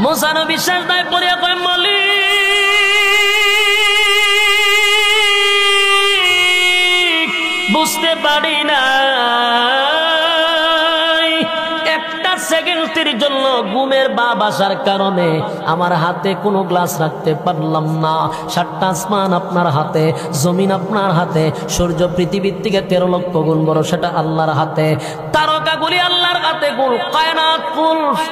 মুসা নবী সিজদায় পড়ে কয় মালিক বুঝতে পারি না সেকেন্ডের জন্য ঘুমের ভাব আসার কারণে আমার হাতে কোনো গ্লাস রাখতে পারলাম না। 7টা আসমান আপনার হাতে, জমিন আপনার হাতে, সূর্য পৃথিবীর থেকে 13 লক্ষ গুণ বড় সেটা আল্লাহর হাতে, তারকাগুলি আল্লাহর হাতে, গুল কায়নাত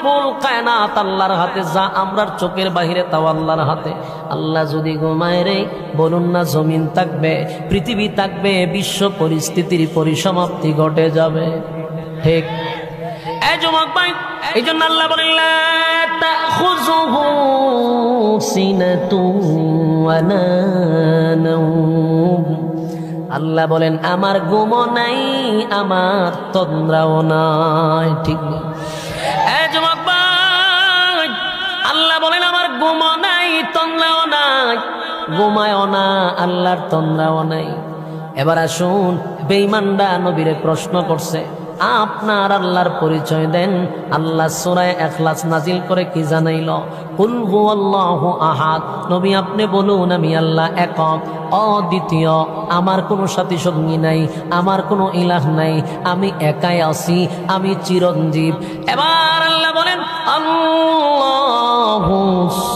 ফুল কায়নাত আল্লাহর হাতে, যা আমরার চোখের বাহিরে তাও আল্লাহর হাতে। আল্লাহ যদি ঘুমায় রে, বলুন না জমিন থাকবে, পৃথিবী থাকবে, বিশ্ব পরিস্থিতির পরিসমাপ্তি ঘটে যাবে। ঠিক এই যুবক ভাই, এই জন্য আল্লাহ বলেন লা তাখুযুহু সিনাতুন ওয়ালা নাওম। আল্লাহ বলেন আমার ঘুমও নাই, আমার তন্দ্রাও নাই। ঠিক না? এই যুবক ভাই, আল্লাহ বলেন আমার ঘুমও নাই, তন্দ্রাও নাই, ঘুমায়ও না, আল্লাহর তন্দ্রাও নাই। এবার আসুন, বেঈমানরা নবীরে প্রশ্ন করছে আপনার আল্লাহর পরিচয় দেন। আল্লাহ সূরা ইখলাস নাজিল করে কি জানাইল? কুল হুয়াল্লাহু আহাদ। নবী আপনি বলুন আমি আল্লাহ একক, অদ্বিতীয়, আমার কোনো সাথী সঙ্গী নাই, আমার কোনো ইলাহ নাই, আমি একাই আছি, আমি চিরঞ্জীব। এবার আল্লাহ বলেন আল্লাহুস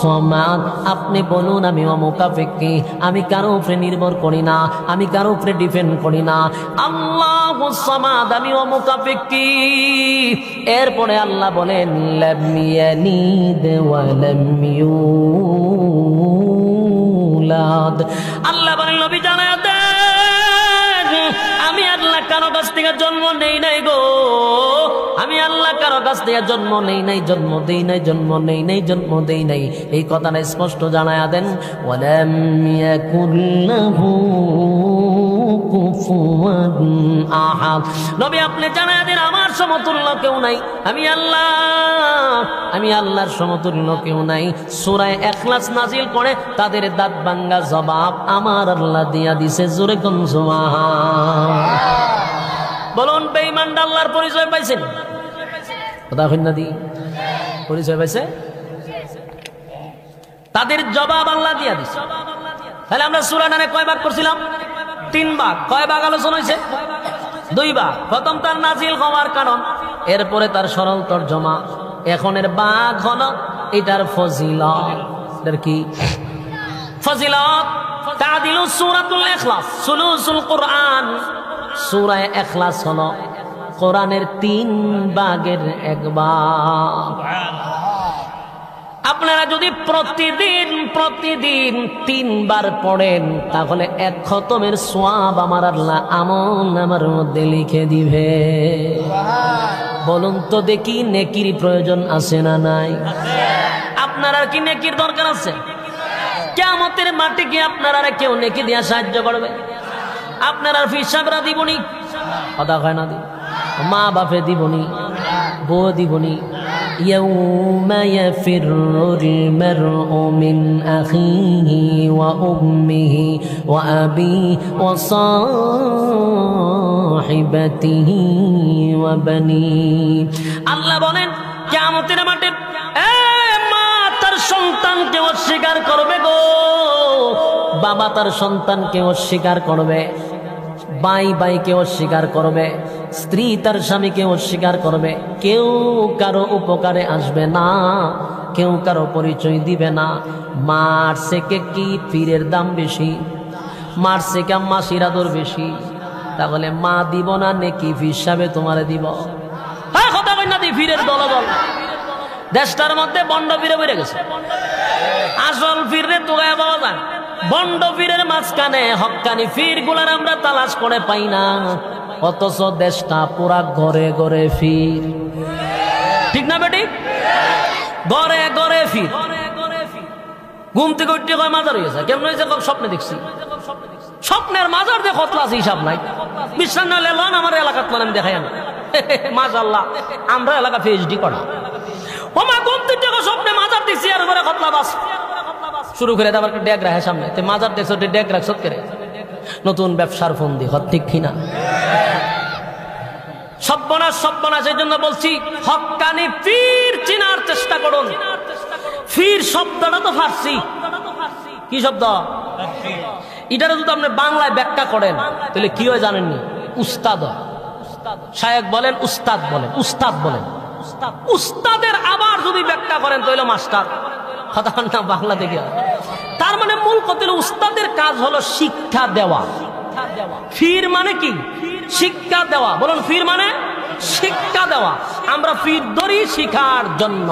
সামাদ। আপনি বলুন আমি অমুকাফেক্কি, আমি কারো উপরে নির্ভর করি না, আমি কারো উপরে ডিপেন্ড করি না। আল্লাহুস সামাদ, আমি অমুকাফেক্কি। এরপরে আল্লাহ বলেন লাম ইয়ালিদ ওয়া লাম ইউলাদ। আল্লাহ বলেন নবী জানায়া দেন আমি আল্লাহ কারো কাছ থেকে জন্ম নেই নাই গো, আমি আল্লাহ কারো কাছ থেকে জন্ম নেই নাই, জন্ম দেই নাই, জন্ম নেই নাই, জন্ম দেই নাই। এই কথাটা স্পষ্ট জানায়া দেন। ওয়ালাম ইয়াকুল লাহু কুফুয়ান আহাদ। নবী আপনি জানায়া দেন আমার সমতুল্য কেউ নাই, আমি আল্লাহ, আমি আল্লাহর সমতুল্য কেউ নাই। সূরা ইখলাস নাজিল করে তাদের দাঁত ভাঙ্গা জবাব আমার আল্লাহ দিয়া দিছে। জোরে কোন সুবহান। বলুন বেঈমানরা আল্লাহর পরিচয় পাইছেন? কথা কইন না দি পরিচয় পাইছে? তাদের জবাব আল্লাহ দিয়া দিছে। তাহলে আমরা সূরা নানে কয় ভাগ করছিলাম? 3 ভাগ। কয় ভাগ আলোচনা হয়েছে? 2 ভাগ। প্রথম তার নাজিল হওয়ার কারণ, এরপরে তার সরল তরজমা, এখনের ভাগ হলো এটার ফজিলত। এটার কি ফজিলত? তাদিলু সূরাতুল ইখলাস সুলুসুল কুরআন। সূরা ইখলাস হলো কোরআনের 3 ভাগের 1 ভাগ। আপনারা যদি প্রতিদিন 3 বার পড়েন তাহলে 1 খতমের সওয়াব আমার আল্লাহ আমলনামার মধ্যে লিখে দিবে। বলুন তো দেখি নেকির প্রয়োজন আছে না নাই? আপনারা কি নেকির দরকার আছে? কিয়ামতের মাঠে কি আপনারা কেউ নেকি দিয়া সাহায্য করবে? আপনারা হিসাবরা দিবনি, কথা হয় না, দি মা বাপে দিবনি, বউ দিবনি। ইয়াউমা ইয়াফিরুল মারউ মিন আখিহি ওয়া উম্মিহি ওয়া আবিহি ওয়া সাহিবাতিহি ওয়া বানিহি। আল্লাহ বলেন কিয়ামতের মাঠে মা তার সন্তানকে অস্বীকার করবে গো, বাবা তার সন্তানকে অস্বীকার করবে, ভাই ভাইকে অস্বীকার করবে, স্ত্রী তার স্বামীকে অস্বীকার করবে। কেউ কারো উপকারে আসবে না, কেউ কারো পরিচয় দিবে না। মার থেকে কি পীরের দাম বেশি? মার থেকে মাসির আদর বেশি? তাহলে মা দিব না নেকি হিসাবে তোমারে দিব? হ্যাঁ কথা বল না, দি পীরের দলবল দেশটার মধ্যে বন্ড পীরে বেড়ে গেছে। আসল পীরে তোগায় পাওয়া যায়, বন্ড পীরের মাঝখানে হক্কানি পীর গুলার আমরা তালাশ করে পাই না। অথচ দেশটা পুরা ঘরে ঘরে পীর। ঠিক না বেটি? ঘরে ঘরে পীর। ঘুম থেকে উঠতে কয় মাজার হয়েছে, কেমন হয়েছে? স্বপ্নে দেখছি। স্বপ্নের মাজার দিয়ে কতলা আছে হিসাব নাই। বিশ্বাস না হলে লন আমার এলাকাত আমি দেখাই আমি মাশাআল্লাহ আমরা এলাকা পিএইচডি করা। ওমা ঘুম থেকে স্বপ্নে মাজার দেখছি আর ঘরে কতলা বাস শুরু করে দেওয়ার ডেক রাখে সামনে। তে মাজার দেখছো, ডেক রাখছ করে নতুন ব্যবসার ফোন দি হত ঠিক কিনা? সব্বনাশ সব্বনাশ। এই জন্য বলছি হক্কানি পীর চিনার চেষ্টা করুন। শব্দটা তো ফার্সি। কি শব্দ? এটারে যদি আপনি বাংলায় ব্যাখ্যা করেন তাহলে কি হয় জানেননি? উস্তাদ। শায়েখ বলেন, উস্তাদ বলেন, উস্তাদ বলেন। উস্তাদের আবার যদি ব্যাখ্যা করেন তাহলে মাস্টার। কথা না বাংলা থেকে। তার মানে মূল কথা হলো উস্তাদের কাজ হলো শিক্ষা দেওয়া। ফির মানে কি? শিক্ষা দেওয়া। বলুন, ফির মানে শিক্ষা দেওয়া। আমরা ফির ধরি শিখার জন্য,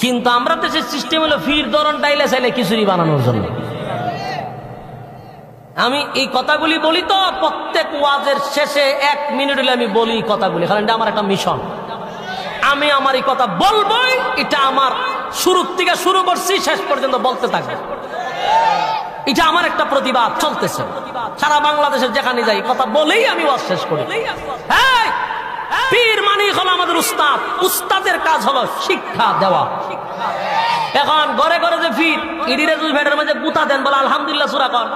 কিন্তু আমরা তো সেই সিস্টেম হলো ফির ধরন ডাইলে চাইলে খিচুড়ি বানানোর জন্য। আমি এই কথাগুলি বলি তো প্রত্যেক ওয়াজের শেষে 1 মিনিট হলে আমি বলি কথাগুলি, কারণ এটা আমার একটা মিশন। আমি আমার এই কথা বলবোই, এটা আমার শুরুর থেকে শুরু করছি, শেষ পর্যন্ত বলতে থাকবে। এটা আমার একটা প্রতিবাদ চলতেছে সারা বাংলাদেশের যেখানে যাই, কথা বলেই আমি ওয়াজ শেষ করি। পীর মানি হলো আমাদের উস্তাদ। উস্তাদের কাজ হলো শিক্ষা দেওয়া। এখন ঘরে ঘরে যে পীর ইডিরে দুই ভেড়ের মধ্যে গুতা দেন, বলে আলহামদুলিল্লাহ সূরা কর,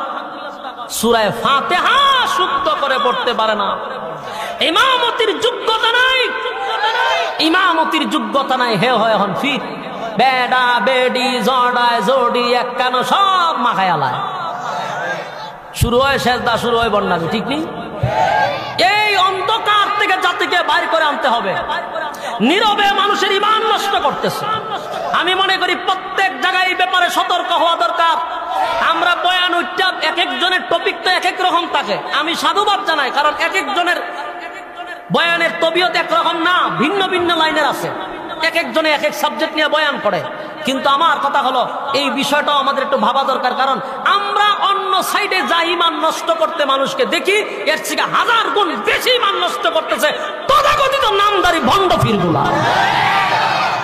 সূরা ফাতিহা শুদ্ধ করে পড়তে পারে না। ইমামতির যোগ্যতা নাই, ইমামতির যোগ্যতা নাই, হে হয় এখন পীর। বেডা বেডি জড়ায় জড়ি এক কান সব মাখায় আলায়। শুরু হয় সেজদা, শুরু হয় বন্যামি। ঠিক নেই? এই অন্ধকার থেকে জাতিকে বাইর করে আনতে হবে। নীরবে মানুষের ঈমান নষ্ট করতেছে। আমি মনে করি প্রত্যেক জায়গায় এই ব্যাপারে সতর্ক হওয়া দরকার। আমরা বয়ান উচ্চাপ এক একজনের টপিক তো এক এক রকম থাকে। আমি সাধুবাদ জানাই, কারণ এক একজনের বয়ানের তবিয়ত একরকম না, ভিন্ন ভিন্ন লাইনের আছে। এক একজনে এক এক সাবজেক্ট নিয়ে বয়ান করে। কিন্তু আমার কথা হলো এই বিষয়টাও আমাদের একটু ভাবা দরকার, কারণ আমরা অন্য সাইডে যা ঈমান নষ্ট করতে মানুষকে দেখি, এর থেকে 1000 গুণ বেশি ঈমান নষ্ট করতেছে তথাকথিত নামদারি ভণ্ড পীরগুলা।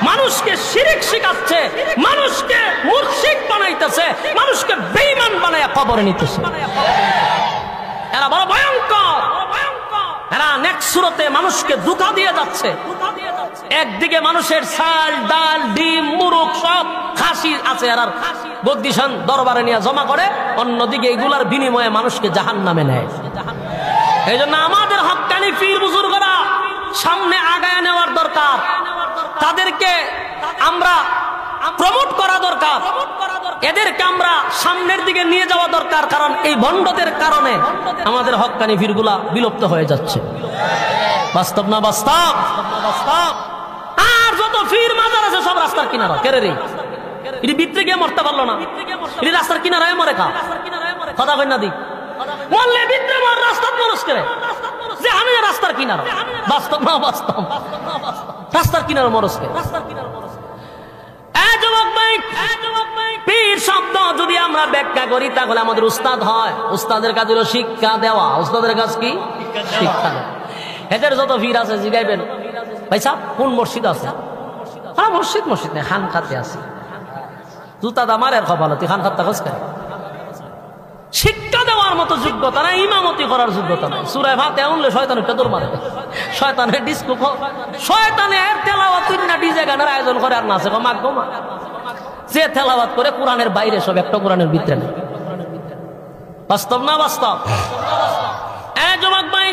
মানুষকে শিরিক শিখাচ্ছে, মানুষকে মুরশিদ বানাইতেছে, মানুষকে বেঈমান বানায়া কবরে নিতেছে। এরা বড় ভয়ঙ্কর। এরা নেক্সট সুরতে মানুষকে ধোঁকা দিয়ে যাচ্ছে। একদিকে মানুষের চাল ডাল ডিম মুরগ সব খাসি আছে, আর বদ্দিশান দরবারে নিয়ে জমা করে, অন্যদিকে এগুলার বিনিময়ে মানুষকে জাহান্নামে নেয়। এই জন্য আমাদের হক্কানি পীর বুজুর্গরা সামনে আগায় নেওয়ার দরকার। তাদেরকে আমরা প্রমোট করা দরকার, এদেরকে আমরা সামনের দিকে নিয়ে যাওয়া দরকার, কারণ এই ভণ্ডদের কারণে আমাদের হক্কানি পীরগুলা বিলুপ্ত হয়ে যাচ্ছে। বাস্তব না বাস্তব? আর যত পীর মাজার আছে সব রাস্তার কিনারা। কেরে রে এটি ভিতরে গিয়ে মরতে পারলো না, এটি রাস্তার কিনারায় মরে খা। কথা কই না দি মরলে ভিতরে মর, রাস্তার মানুষ করে যে আমি রাস্তার কিনারা। বাস্তব না বাস্তব? রাস্তার কিনারা মরসকে। পীর শব্দ যদি আমরা ব্যাখ্যা করি তাহলে আমাদের উস্তাদ হয়। উস্তাদের কাজ হলো শিক্ষা দেওয়া। উস্তাদের কাজ কি? শিক্ষা দেওয়া। এদের যত পীর আছে জিগাইবেন, ভাই সাহেব কোন মসজিদ আছে? হ্যাঁ মসজিদ, মসজিদ নেই, খান খাতে আছে। জুতা দামার এর খবর, তুই খান খাতা খোঁজ করে। শিক্ষা দেওয়ার মতো যোগ্যতা নাই, ইমামতি করার যোগ্যতা নাই। সূরা ফাতিহা উনলে শয়তান একটা দৌড় মারে, শয়তানের ডিস্কো, শয়তানের তেলাওয়াত না ডিজে গানের আয়োজন করে আর নাচে মাগ গোমা। যে তেলাওয়াত করে কোরআনের বাইরে সব, একটা কোরআনের ভিতরে নেই। বাস্তব না বাস্তব? যুবক ভাই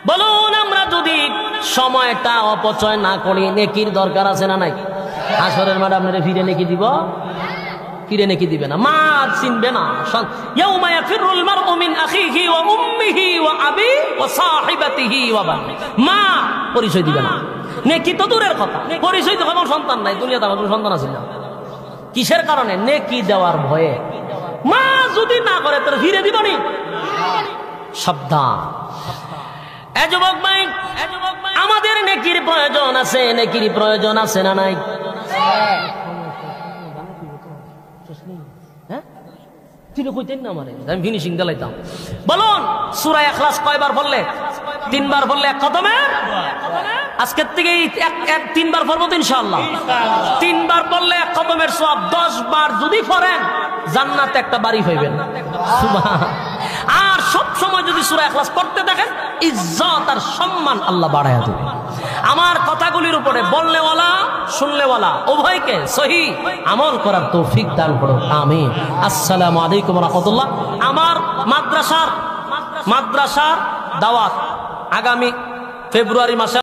বলুন, আমরা যদি সময়টা অপচয় না করি, নেকির দরকার আছে না নাই? হাসরের মাঠে আপনারা ফিরে নেকি দিব? ফিরে নেকি দিবে না, মা চিনবে না। ইয়াউমা ইয়াফিরুল মারউ মিন আখিহি ওয়া উম্মিহি ওয়া আবি ওয়া সাহিবাতিহি ওয়া বানি। মা পরিচয় দিবে না। নেকি তো দূরের কথা, পরিচয় তো আমার সন্তান নাই, দুনিয়াতে আমার কোনো সন্তান আছে না। কিসের কারণে? নেকি দেওয়ার ভয়ে। মা যদি না করে তোর ফিরে দিবনি। সাবধান এ যুবক ভাই, আমাদের নেকির প্রয়োজন আছে। নেকির প্রয়োজন আছে না নাই? আমি ফিনিশিং দিলাইতাম। বলুন, সূরা ইখলাস কয়বার বললে? 3 বার বললে এক কদমে। আজকের থেকে 3 বার পড়বো তো ইনশাআল্লাহ। 3 বার বললে এক কদমের সওয়াব। 10 বার যদি পড়েন জান্নাতে একটা বাড়ি হইবেন। সুবহান। আর সব সময় যদি সূরা ইখলাস পড়তে থাকেন, ইজ্জত আর সম্মান আল্লাহ বাড়ায়া দেবে। আমার কথাগুলির উপরে বলনেওয়ালা শুননেওয়ালা উভয়কে সহি আমল করার তৌফিক দান করো, আমিন। আসসালামু আলাইকুম ওয়া রাহমাতুল্লাহ। আমার মাদ্রাসার দাওয়াত আগামী ফেব্রুয়ারি মাসে